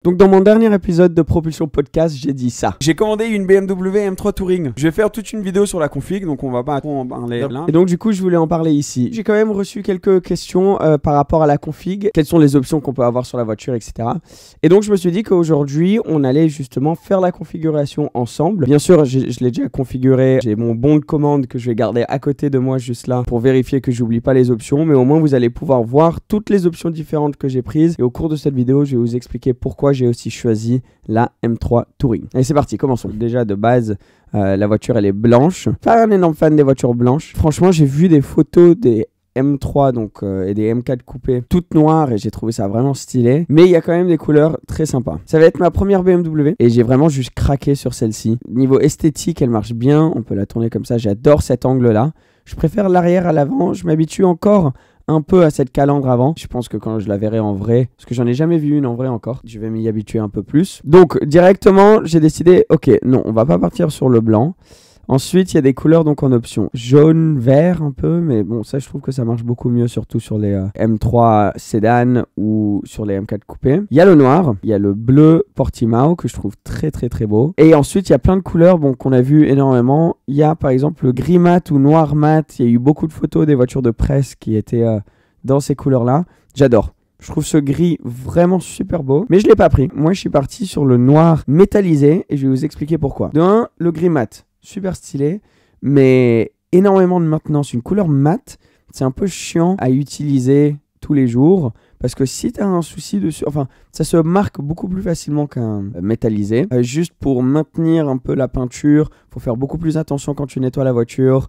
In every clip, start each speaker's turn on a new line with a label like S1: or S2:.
S1: Donc dans mon dernier épisode de Propulsion Podcast, j'ai dit ça. J'ai commandé une BMW M3 Touring. Je vais faire toute une vidéo sur la config, donc on va pas trop en parler là. Et donc du coup, je voulais en parler ici. J'ai quand même reçu quelques questions par rapport à la config. Quelles sont les options qu'on peut avoir sur la voiture, etc. Et donc je me suis dit qu'aujourd'hui, on allait justement faire la configuration ensemble. Bien sûr, je l'ai déjà configuré. J'ai mon bon de commande que je vais garder à côté de moi juste là pour vérifier que j'oublie pas les options. Mais au moins, vous allez pouvoir voir toutes les options différentes que j'ai prises. Et au cours de cette vidéo, je vais vous expliquer pourquoi j'ai aussi choisi la M3 Touring. Allez, c'est parti, commençons. Déjà de base, la voiture elle est blanche. Pas un énorme fan des voitures blanches. Franchement, j'ai vu des photos des M3 donc, et des M4 coupées toutes noires et j'ai trouvé ça vraiment stylé. Mais il y a quand même des couleurs très sympas. Ça va être ma première BMW et j'ai vraiment juste craqué sur celle-ci. Niveau esthétique, elle marche bien. On peut la tourner comme ça. J'adore cet angle-là. Je préfère l'arrière à l'avant. Je m'habitue encore un peu à cette calandre avant. Je pense que quand je la verrai en vrai, parce que j'en ai jamais vu une en vrai encore, je vais m'y habituer un peu plus. Donc directement, j'ai décidé, ok, non, on va pas partir sur le blanc. Ensuite, il y a des couleurs donc en option. Jaune, vert un peu, mais bon, ça je trouve que ça marche beaucoup mieux, surtout sur les M3 Sedan ou sur les M4 coupés. Il y a le noir, il y a le bleu Portimao que je trouve très très très beau. Et ensuite, il y a plein de couleurs bon, qu'on a vu énormément. Il y a par exemple le gris mat ou noir mat. Il y a eu beaucoup de photos des voitures de presse qui étaient dans ces couleurs-là. J'adore. Je trouve ce gris vraiment super beau, mais je ne l'ai pas pris. Moi, je suis parti sur le noir métallisé et je vais vous expliquer pourquoi. De un, le gris mat. Super stylé, mais énormément de maintenance. Une couleur mat, c'est un peu chiant à utiliser tous les jours parce que si tu as un souci dessus, enfin, ça se marque beaucoup plus facilement qu'un métallisé. Juste pour maintenir un peu la peinture, faut faire beaucoup plus attention quand tu nettoies la voiture.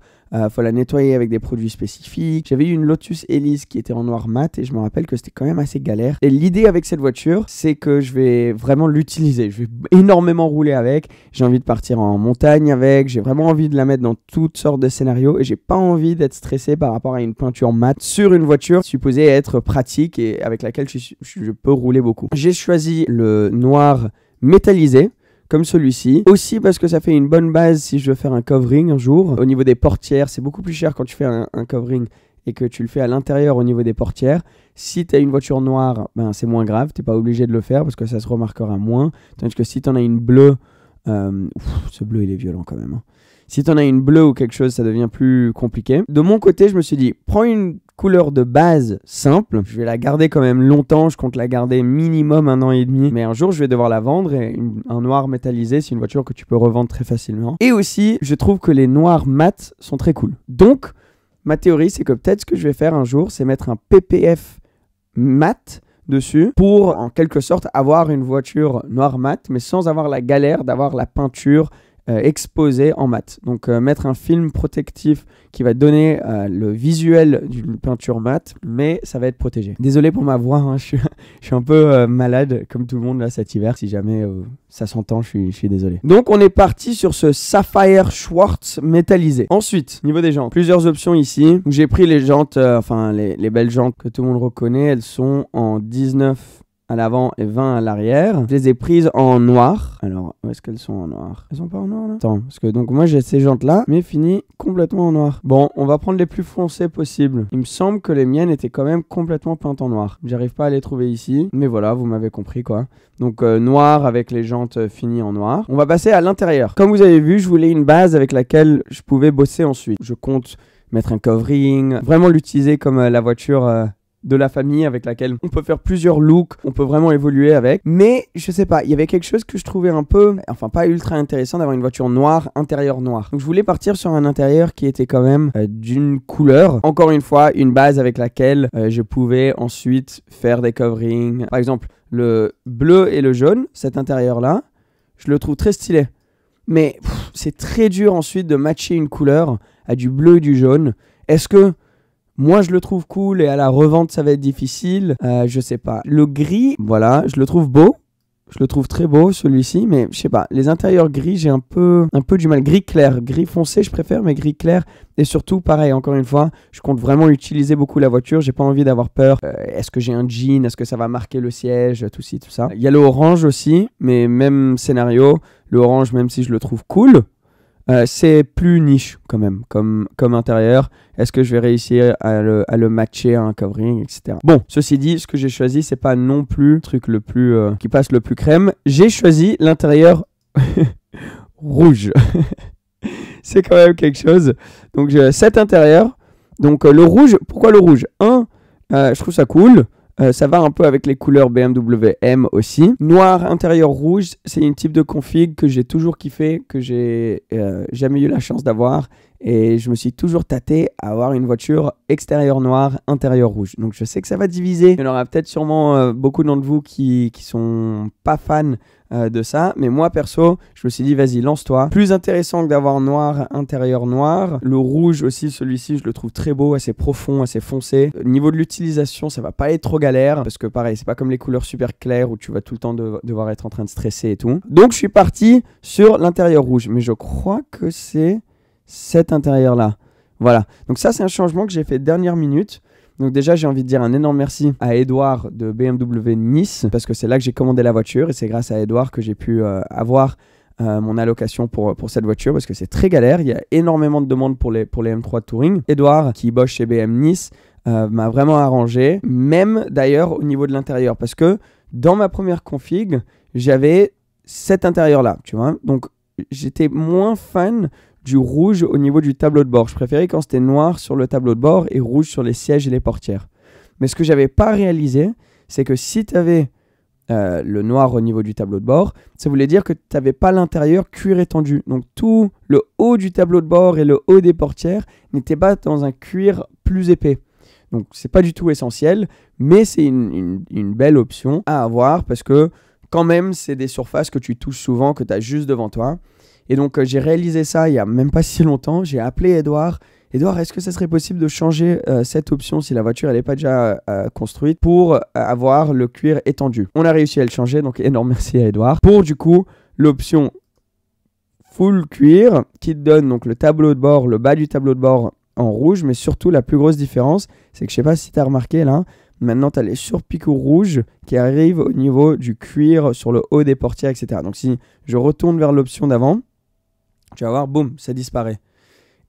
S1: Faut la nettoyer avec des produits spécifiques. J'avais eu une Lotus Elise qui était en noir mat et je me rappelle que c'était quand même assez galère. Et l'idée avec cette voiture, c'est que je vais vraiment l'utiliser. Je vais énormément rouler avec. J'ai envie de partir en montagne avec. J'ai vraiment envie de la mettre dans toutes sortes de scénarios et j'ai pas envie d'être stressé par rapport à une peinture mat sur une voiture supposée être pratique et avec laquelle je peux rouler beaucoup. J'ai choisi le noir métallisé comme celui-ci, aussi parce que ça fait une bonne base si je veux faire un covering un jour. Au niveau des portières, c'est beaucoup plus cher quand tu fais un covering et que tu le fais à l'intérieur au niveau des portières. Si tu as une voiture noire, ben, c'est moins grave, tu n'es pas obligé de le faire parce que ça se remarquera moins. Tandis que si tu en as une bleue, ce bleu il est violent quand même. Hein. Si tu en as une bleue ou quelque chose, ça devient plus compliqué. De mon côté, je me suis dit, prends une couleur de base simple. Je vais la garder quand même longtemps. Je compte la garder minimum 1 an et demi. Mais un jour, je vais devoir la vendre. Et un noir métallisé, c'est une voiture que tu peux revendre très facilement. Et aussi, je trouve que les noirs mat sont très cool. Donc, ma théorie, c'est que peut-être ce que je vais faire un jour, c'est mettre un PPF mat dessus pour, en quelque sorte, avoir une voiture noir mat, mais sans avoir la galère d'avoir la peinture exposé en mat. Donc mettre un film protectif qui va donner le visuel d'une peinture mat, mais ça va être protégé. Désolé pour ma voix, hein, je suis un peu malade comme tout le monde là cet hiver. Si jamais ça s'entend, je suis désolé. Donc on est parti sur ce Sapphire Schwartz métallisé. Ensuite, niveau des jantes, plusieurs options ici. J'ai pris les jantes, enfin les belles jantes que tout le monde reconnaît. Elles sont en 19 à l'avant et 20 à l'arrière. Je les ai prises en noir. Alors, où est-ce qu'elles sont en noir? Elles sont pas en noir là? Attends, parce que donc moi j'ai ces jantes là, mais fini complètement en noir. Bon, on va prendre les plus foncées possibles. Il me semble que les miennes étaient quand même complètement peintes en noir. J'arrive pas à les trouver ici, mais voilà, vous m'avez compris quoi. Donc noir avec les jantes finies en noir. On va passer à l'intérieur. Comme vous avez vu, je voulais une base avec laquelle je pouvais bosser ensuite. Je compte mettre un covering, vraiment l'utiliser comme la voiture de la famille avec laquelle on peut faire plusieurs looks, on peut vraiment évoluer avec. Mais je sais pas, il y avait quelque chose que je trouvais un peu, enfin pas ultra intéressant d'avoir une voiture noire, intérieur noir. Donc je voulais partir sur un intérieur qui était quand même d'une couleur. Encore une fois, une base avec laquelle je pouvais ensuite faire des coverings. Par exemple, le bleu et le jaune, cet intérieur-là, je le trouve très stylé. Mais c'est très dur ensuite de matcher une couleur à du bleu et du jaune. Est-ce que moi, je le trouve cool et à la revente, ça va être difficile. Je sais pas. Le gris, voilà, je le trouve beau. Je le trouve très beau, celui-ci. Mais je sais pas. Les intérieurs gris, j'ai un peu du mal. Gris clair. Gris foncé, je préfère, mais gris clair. Et surtout, pareil, encore une fois, je compte vraiment utiliser beaucoup la voiture. J'ai pas envie d'avoir peur. Est-ce que j'ai un jean? Est-ce que ça va marquer le siège? Tout ça. Il y a le orange aussi, mais même scénario. Le orange, même si je le trouve cool, c'est plus niche quand même comme intérieur. Est-ce que je vais réussir à le matcher à un covering, etc. Bon, ceci dit, ce que j'ai choisi, c'est pas non plus le truc le plus qui passe le plus crème. J'ai choisi l'intérieur rouge. C'est quand même quelque chose. Donc cet intérieur. Donc le rouge, pourquoi le rouge? Je trouve ça cool. Ça va un peu avec les couleurs BMW M aussi. Noir, intérieur rouge, c'est une type de config que j'ai toujours kiffé, que j'ai jamais eu la chance d'avoir. Et je me suis toujours tâté à avoir une voiture extérieur noir, intérieur rouge. Donc je sais que ça va diviser. Il y en aura peut-être sûrement beaucoup d'entre vous qui sont pas fans de ça. Mais moi perso, je me suis dit vas-y, lance-toi. Plus intéressant que d'avoir noir, intérieur noir. Le rouge aussi, celui-ci, je le trouve très beau, assez profond, assez foncé. Au niveau de l'utilisation, ça va pas être trop galère. Parce que pareil, c'est pas comme les couleurs super claires où tu vas tout le temps devoir être en train de stresser et tout. Donc je suis parti sur l'intérieur rouge. Mais je crois que c'est cet intérieur-là. Voilà. Donc ça, c'est un changement que j'ai fait dernière minute. Donc déjà, j'ai envie de dire un énorme merci à Edouard de BMW Nice parce que c'est là que j'ai commandé la voiture et c'est grâce à Edouard que j'ai pu avoir mon allocation pour cette voiture parce que c'est très galère. Il y a énormément de demandes pour les M3 Touring. Edouard, qui bosse chez BM Nice, m'a vraiment arrangé, même d'ailleurs au niveau de l'intérieur parce que dans ma première config, j'avais cet intérieur-là, tu vois. Donc j'étais moins fan du rouge au niveau du tableau de bord. Je préférais quand c'était noir sur le tableau de bord et rouge sur les sièges et les portières. Mais ce que j'avais pas réalisé, c'est que si tu avais le noir au niveau du tableau de bord, ça voulait dire que tu n'avais pas l'intérieur cuir étendu. Donc tout le haut du tableau de bord et le haut des portières n'était pas dans un cuir plus épais. Donc c'est pas du tout essentiel, mais c'est une belle option à avoir parce que quand même c'est des surfaces que tu touches souvent, que tu as juste devant toi. Et donc, j'ai réalisé ça il n'y a même pas si longtemps. J'ai appelé Edouard. Edouard, est-ce que ça serait possible de changer cette option si la voiture n'est pas déjà construite pour avoir le cuir étendu? On a réussi à le changer, donc énorme merci à Edouard. Pour du coup, l'option full cuir qui te donne donc le tableau de bord, le bas du tableau de bord en rouge, mais surtout la plus grosse différence, c'est que je ne sais pas si tu as remarqué là, maintenant tu as les surpicots rouges qui arrivent au niveau du cuir sur le haut des portières, etc. Donc si je retourne vers l'option d'avant, tu vas voir, boum, ça disparaît.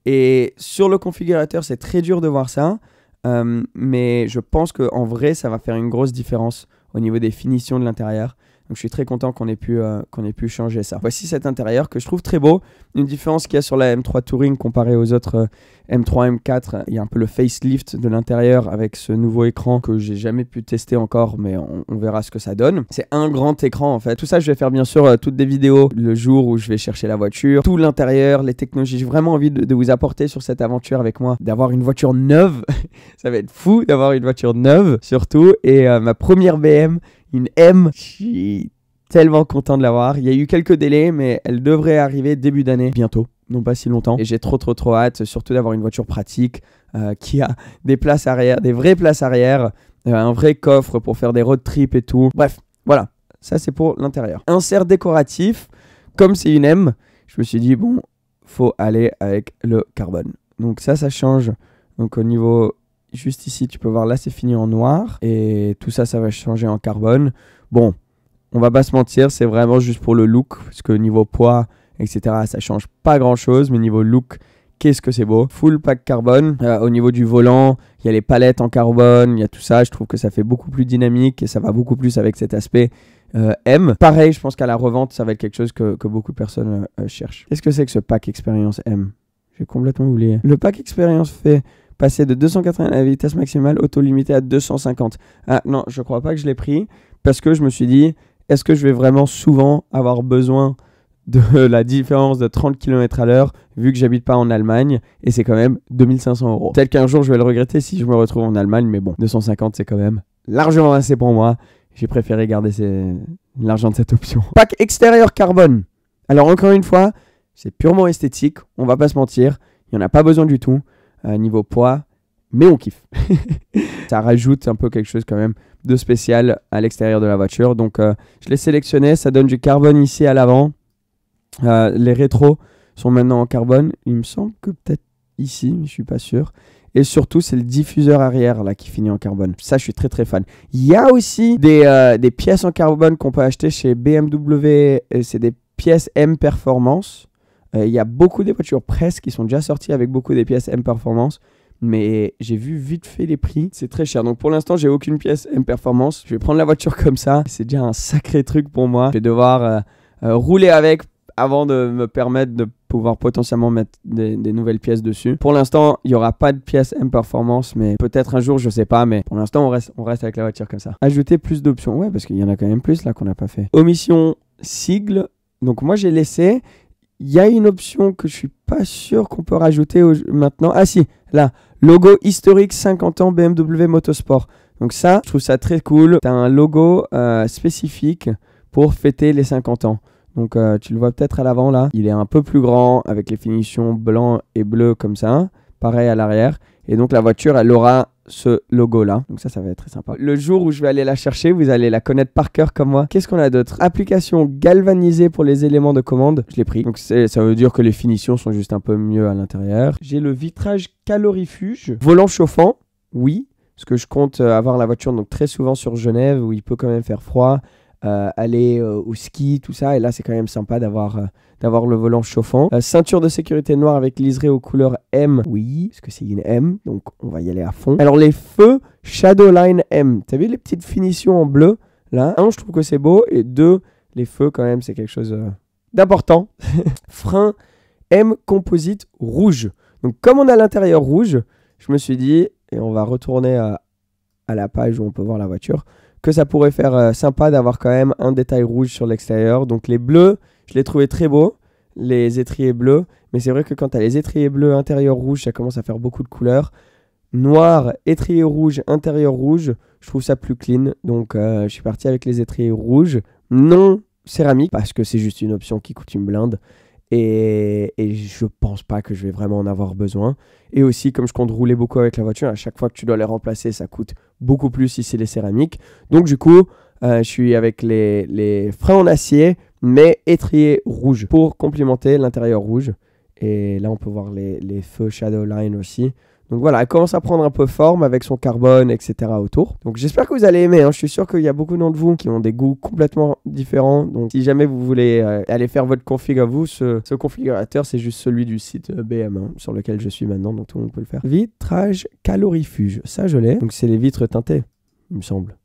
S1: Et sur le configurateur, c'est très dur de voir ça, mais je pense qu'en vrai, ça va faire une grosse différence au niveau des finitions de l'intérieur. Donc je suis très content qu'on ait pu changer ça. Voici cet intérieur que je trouve très beau. Une différence qu'il y a sur la M3 Touring comparée aux autres M3, M4. Il y a un peu le facelift de l'intérieur avec ce nouveau écran que j'ai jamais pu tester encore, mais on verra ce que ça donne. C'est un grand écran en fait. Tout ça, je vais faire bien sûr toutes des vidéos le jour où je vais chercher la voiture. Tout l'intérieur, les technologies. J'ai vraiment envie de vous apporter sur cette aventure avec moi. D'avoir une voiture neuve. Ça va être fou d'avoir une voiture neuve surtout. Et ma première BM, une M, je suis tellement content de l'avoir. Il y a eu quelques délais, mais elle devrait arriver début d'année, bientôt, non pas si longtemps. Et j'ai trop hâte, surtout d'avoir une voiture pratique qui a des places arrière, des vraies places arrière, un vrai coffre pour faire des road trips et tout. Bref, voilà, ça c'est pour l'intérieur. Insert décoratif, comme c'est une M, je me suis dit, bon, faut aller avec le carbone. Donc ça change. Donc au niveau... Juste ici, tu peux voir, là, c'est fini en noir. Et tout ça, ça va changer en carbone. Bon, on va pas se mentir, c'est vraiment juste pour le look. Parce que niveau poids, etc., ça change pas grand-chose. Mais niveau look, qu'est-ce que c'est beau. Full pack carbone. Au niveau du volant, il y a les palettes en carbone. Il y a tout ça. Je trouve que ça fait beaucoup plus dynamique. Et ça va beaucoup plus avec cet aspect M. Pareil, je pense qu'à la revente, ça va être quelque chose que beaucoup de personnes cherchent. Qu'est-ce que c'est que ce pack expérience M? J'ai complètement oublié. Le pack expérience fait... passer de 280 à la vitesse maximale, auto-limité à 250. Ah non, je crois pas que je l'ai pris parce que je me suis dit, est-ce que je vais vraiment souvent avoir besoin de la différence de 30 km à l'heure vu que j'habite pas en Allemagne et c'est quand même 2500 €. Peut-être qu'un jour je vais le regretter si je me retrouve en Allemagne, mais bon, 250 c'est quand même largement assez pour moi. J'ai préféré garder l'argent de cette option. Pack extérieur carbone. Alors encore une fois, c'est purement esthétique, on va pas se mentir, il n'y en a pas besoin du tout. Niveau poids, mais on kiffe. Ça rajoute un peu quelque chose quand même de spécial à l'extérieur de la voiture. Donc je l'ai sélectionné, ça donne du carbone ici à l'avant. Les rétros sont maintenant en carbone. Il me semble que peut-être ici, mais je suis pas sûr. Et surtout, c'est le diffuseur arrière là qui finit en carbone. Ça, je suis très fan. Il y a aussi des pièces en carbone qu'on peut acheter chez BMW. C'est des pièces M Performance. Il y a beaucoup des voitures presque qui sont déjà sorties avec beaucoup des pièces M Performance. Mais j'ai vu vite fait les prix, c'est très cher. Donc pour l'instant, j'ai aucune pièce M Performance. Je vais prendre la voiture comme ça. C'est déjà un sacré truc pour moi. Je vais devoir rouler avec avant de me permettre de pouvoir potentiellement mettre des nouvelles pièces dessus. Pour l'instant, il n'y aura pas de pièce M Performance, mais peut-être un jour, je sais pas. Mais pour l'instant, on reste avec la voiture comme ça. Ajouter plus d'options. Ouais, parce qu'il y en a quand même plus là qu'on n'a pas fait. Omission sigle. Donc moi, j'ai laissé. Il y a une option que je suis pas sûr qu'on peut rajouter maintenant. Ah si, là, logo historique 50 ans BMW Motorsport. Donc ça, je trouve ça très cool. Tu as un logo spécifique pour fêter les 50 ans. Donc tu le vois peut-être à l'avant là. Il est un peu plus grand avec les finitions blanc et bleu comme ça. Pareil à l'arrière. Et donc la voiture, elle aura ce logo là. Donc ça va être très sympa. Le jour où je vais aller la chercher, vous allez la connaître par cœur comme moi. Qu'est-ce qu'on a d'autre? Application galvanisée pour les éléments de commande. Je l'ai pris. Donc ça veut dire que les finitions sont juste un peu mieux à l'intérieur. J'ai le vitrage calorifuge. Volant chauffant. Oui. Parce que je compte avoir la voiture donc très souvent sur Genève où il peut quand même faire froid. Aller au ski, tout ça. Et là, c'est quand même sympa d'avoir le volant chauffant. Ceinture de sécurité noire avec liseré aux couleurs M. Oui, parce que c'est une M, donc on va y aller à fond. Alors, les feux Shadowline M. T'as vu les petites finitions en bleu? Là, un, je trouve que c'est beau. Et deux, les feux, quand même, c'est quelque chose d'important. Frein M composite rouge. Donc, comme on a l'intérieur rouge, je me suis dit, et on va retourner à la page où on peut voir la voiture, que ça pourrait faire sympa d'avoir quand même un détail rouge sur l'extérieur. Donc les bleus, je les trouvais très beaux, les étriers bleus. Mais c'est vrai que quand tu as les étriers bleus, intérieur rouge, ça commence à faire beaucoup de couleurs. Noir, étrier rouge, intérieur rouge, je trouve ça plus clean. Donc je suis parti avec les étriers rouges, non céramique, parce que c'est juste une option qui coûte une blinde. Et je pense pas que je vais vraiment en avoir besoin. Et aussi, comme je compte rouler beaucoup avec la voiture, à chaque fois que tu dois les remplacer, ça coûte beaucoup plus si c'est les céramiques. Donc du coup, je suis avec les freins en acier, mais étrier rouge pour complémenter l'intérieur rouge. Et là, on peut voir les feux Shadowline aussi. Donc voilà, elle commence à prendre un peu forme avec son carbone, etc. autour. Donc j'espère que vous allez aimer. Je suis sûr qu'il y a beaucoup d'entre vous qui ont des goûts complètement différents. Donc si jamais vous voulez aller faire votre config à vous, ce configurateur, c'est juste celui du site BM sur lequel je suis maintenant. Donc tout le monde peut le faire. Vitrage calorifuge. Ça, je l'ai. Donc c'est les vitres teintées, il me semble.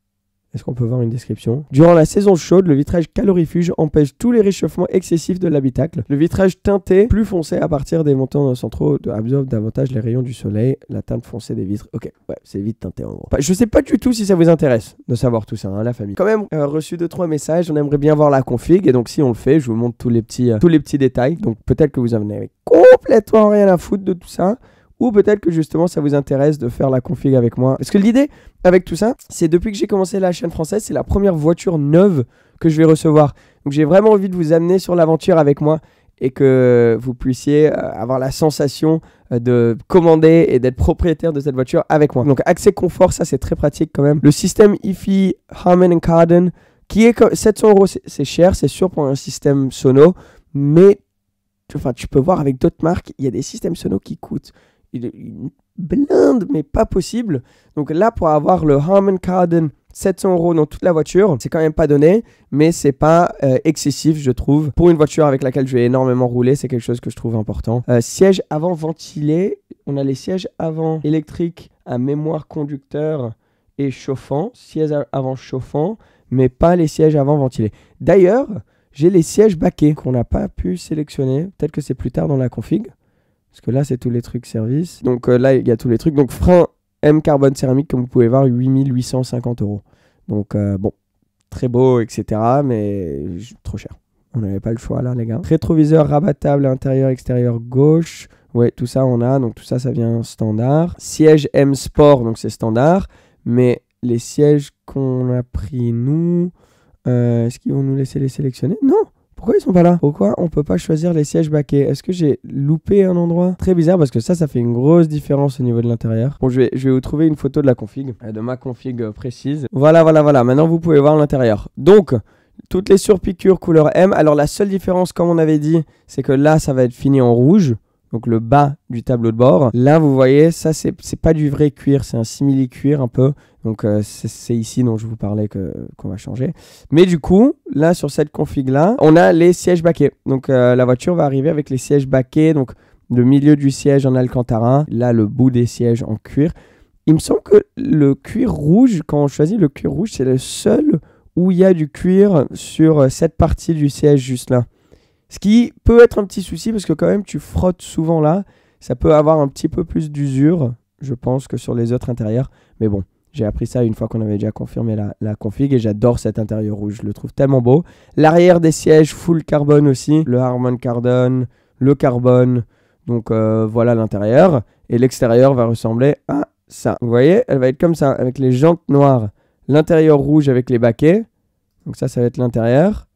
S1: Est-ce qu'on peut voir une description? Durant la saison chaude, le vitrage calorifuge empêche tous les réchauffements excessifs de l'habitacle. Le vitrage teinté, plus foncé à partir des montants centraux, absorbe davantage les rayons du soleil. La teinte foncée des vitres. Ok, ouais, c'est vite teinté en gros. Je sais pas du tout si ça vous intéresse de savoir tout ça, la famille. Quand même, reçu 2-3 messages, on aimerait bien voir la config. Et donc si on le fait, je vous montre tous les petits détails. Donc peut-être que vous en avez complètement rien à foutre de tout ça. Ou peut-être que justement ça vous intéresse de faire la config avec moi. Parce que l'idée avec tout ça, c'est depuis que j'ai commencé la chaîne française, c'est la première voiture neuve que je vais recevoir. Donc j'ai vraiment envie de vous amener sur l'aventure avec moi et que vous puissiez avoir la sensation de commander et d'être propriétaire de cette voiture avec moi. Donc accès confort, ça c'est très pratique quand même. Le système IFI Harman & Kardon, qui est 700 €, c'est cher, c'est sûr pour un système sono, mais tu peux voir avec d'autres marques, il y a des systèmes sono qui coûtent une blinde, mais pas possible. Donc là, pour avoir le Harman Kardon 700 € dans toute la voiture, c'est quand même pas donné, mais c'est pas excessif, je trouve. Pour une voiture avec laquelle je vais énormément rouler, c'est quelque chose que je trouve important. Siège avant ventilé, on a les sièges avant électriques à mémoire conducteur et chauffant. Siège avant chauffant, mais pas les sièges avant ventilés. D'ailleurs, j'ai les sièges baquets qu'on n'a pas pu sélectionner. Peut-être que c'est plus tard dans la config. Parce que là, c'est tous les trucs service. Donc là, il y a tous les trucs. Donc frein M carbone céramique, comme vous pouvez voir, 8850 €. Donc bon, très beau, etc. Mais trop cher. On n'avait pas le choix là, les gars. Rétroviseur rabattable intérieur, extérieur gauche. Ouais, tout ça, on a. Donc tout ça, ça vient standard. Siège M Sport, donc c'est standard. Mais les sièges qu'on a pris, nous, est-ce qu'ils vont nous laisser les sélectionner? Non! Pourquoi ils sont pas là? Pourquoi on peut pas choisir les sièges baquets? Est-ce que j'ai loupé un endroit? Très bizarre parce que ça fait une grosse différence au niveau de l'intérieur. Bon, je vais vous trouver une photo de la config, de ma config précise. Voilà. Maintenant, vous pouvez voir l'intérieur. Donc, toutes les surpiqûres couleur M. Alors, la seule différence, comme on avait dit, c'est que là, ça va être fini en rouge.
S2: donc le bas du tableau de bord. Là, vous voyez, ça, c'est pas du vrai cuir, c'est un simili-cuir un peu. Donc, c'est ici dont je vous parlais qu'on va changer. Mais du coup, là, sur cette config-là, on a les sièges baquets. Donc, la voiture va arriver avec les sièges baquets. Donc, le milieu du siège en alcantara. Là, le bout des sièges en cuir. Il me semble que le cuir rouge, quand on choisit le cuir rouge, c'est le seul où il y a du cuir sur cette partie du siège juste là. Ce qui peut être un petit souci parce que quand même, tu frottes souvent là. Ça peut avoir un petit peu plus d'usure, je pense, que sur les autres intérieurs. Mais bon. J'ai appris ça une fois qu'on avait déjà confirmé la config et j'adore cet intérieur rouge, je le trouve tellement beau. L'arrière des sièges full carbone aussi, le Harman Kardon, le carbone, donc voilà l'intérieur. Et l'extérieur va ressembler à ça. Vous voyez, elle va être comme ça, avec les jantes noires, l'intérieur rouge avec les baquets. Donc ça va être l'intérieur,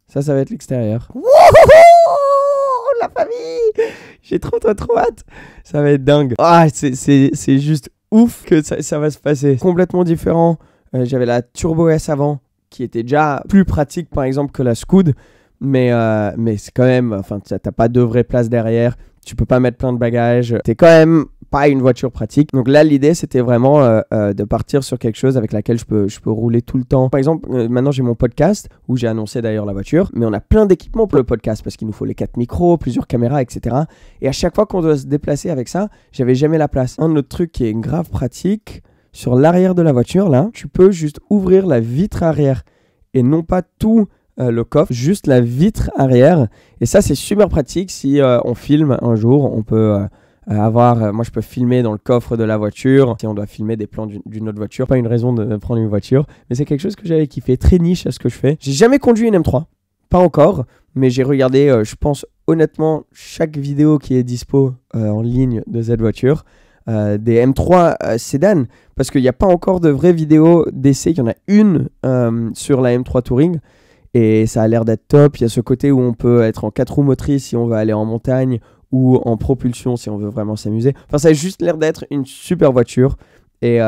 S2: ça va être l'extérieur. Wouhou, la famille! J'ai trop hâte, ça va être dingue. Ah, c'est juste ouf que ça va se passer. Complètement différent. J'avais la Turbo S avant, qui était déjà plus pratique, par exemple, que la Scoot. Mais c'est quand même... Enfin, t'as pas de vraie place derrière. Tu peux pas mettre plein de bagages. T'es quand même pas une voiture pratique. Donc là, l'idée, c'était vraiment de partir sur quelque chose avec laquelle je peux rouler tout le temps. Par exemple, maintenant, j'ai mon podcast, où j'ai annoncé d'ailleurs la voiture. Mais on a plein d'équipements pour le podcast, parce qu'il nous faut les 4 micros, plusieurs caméras, etc. Et à chaque fois qu'on doit se déplacer avec ça, j'avais jamais la place. Un autre truc qui est grave pratique, sur l'arrière de la voiture, là, tu peux juste ouvrir la vitre arrière. Et non pas tout le coffre, juste la vitre arrière. Et ça, c'est super pratique si on filme un jour. On peut moi, je peux filmer dans le coffre de la voiture. Si on doit filmer des plans d'une autre voiture, pas une raison de prendre une voiture. Mais c'est quelque chose que j'avais kiffé, très niche à ce que je fais. J'ai jamais conduit une M3, pas encore. Mais j'ai regardé, je pense honnêtement, chaque vidéo qui est dispo en ligne de cette voiture. Des M3 sédan, parce qu'il n'y a pas encore de vraies vidéos d'essai. Il y en a une sur la M3 Touring et ça a l'air d'être top. Il y a ce côté où on peut être en 4 roues motrices si on veut aller en montagne ou en propulsion si on veut vraiment s'amuser. Enfin, ça a juste l'air d'être une super voiture et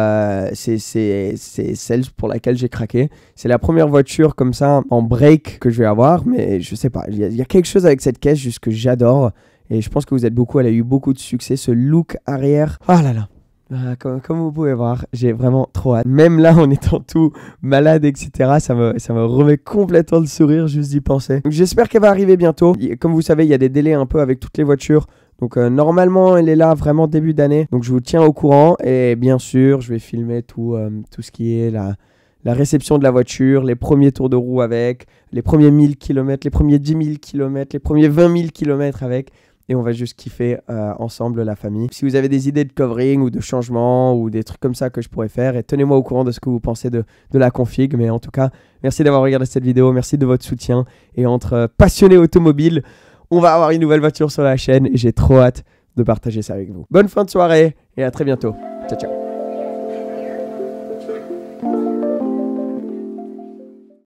S2: c'est celle pour laquelle j'ai craqué. C'est la première voiture comme ça en break que je vais avoir, mais je sais pas, il y a quelque chose avec cette caisse juste que j'adore. Et je pense que vous êtes beaucoup, elle a eu beaucoup de succès, ce look arrière. Oh là là, comme vous pouvez voir, j'ai vraiment trop hâte. Même là, en étant tout malade, etc., ça me remet complètement le sourire juste d'y penser. Donc j'espère qu'elle va arriver bientôt. Comme vous savez, il y a des délais un peu avec toutes les voitures. Donc normalement, elle est là vraiment début d'année. Donc je vous tiens au courant. Et bien sûr, je vais filmer tout ce qui est la réception de la voiture, les premiers tours de roue avec, les premiers 1000 km, les premiers 10 000 km, les premiers 20 000 km avec. Et on va juste kiffer ensemble la famille. Si vous avez des idées de covering ou de changement ou des trucs comme ça que je pourrais faire, et tenez-moi au courant de ce que vous pensez de la config. Mais en tout cas, merci d'avoir regardé cette vidéo, merci de votre soutien. Et entre passionnés automobiles, on va avoir une nouvelle voiture sur la chaîne et j'ai trop hâte de partager ça avec vous. Bonne fin de soirée et à très bientôt. Ciao, ciao.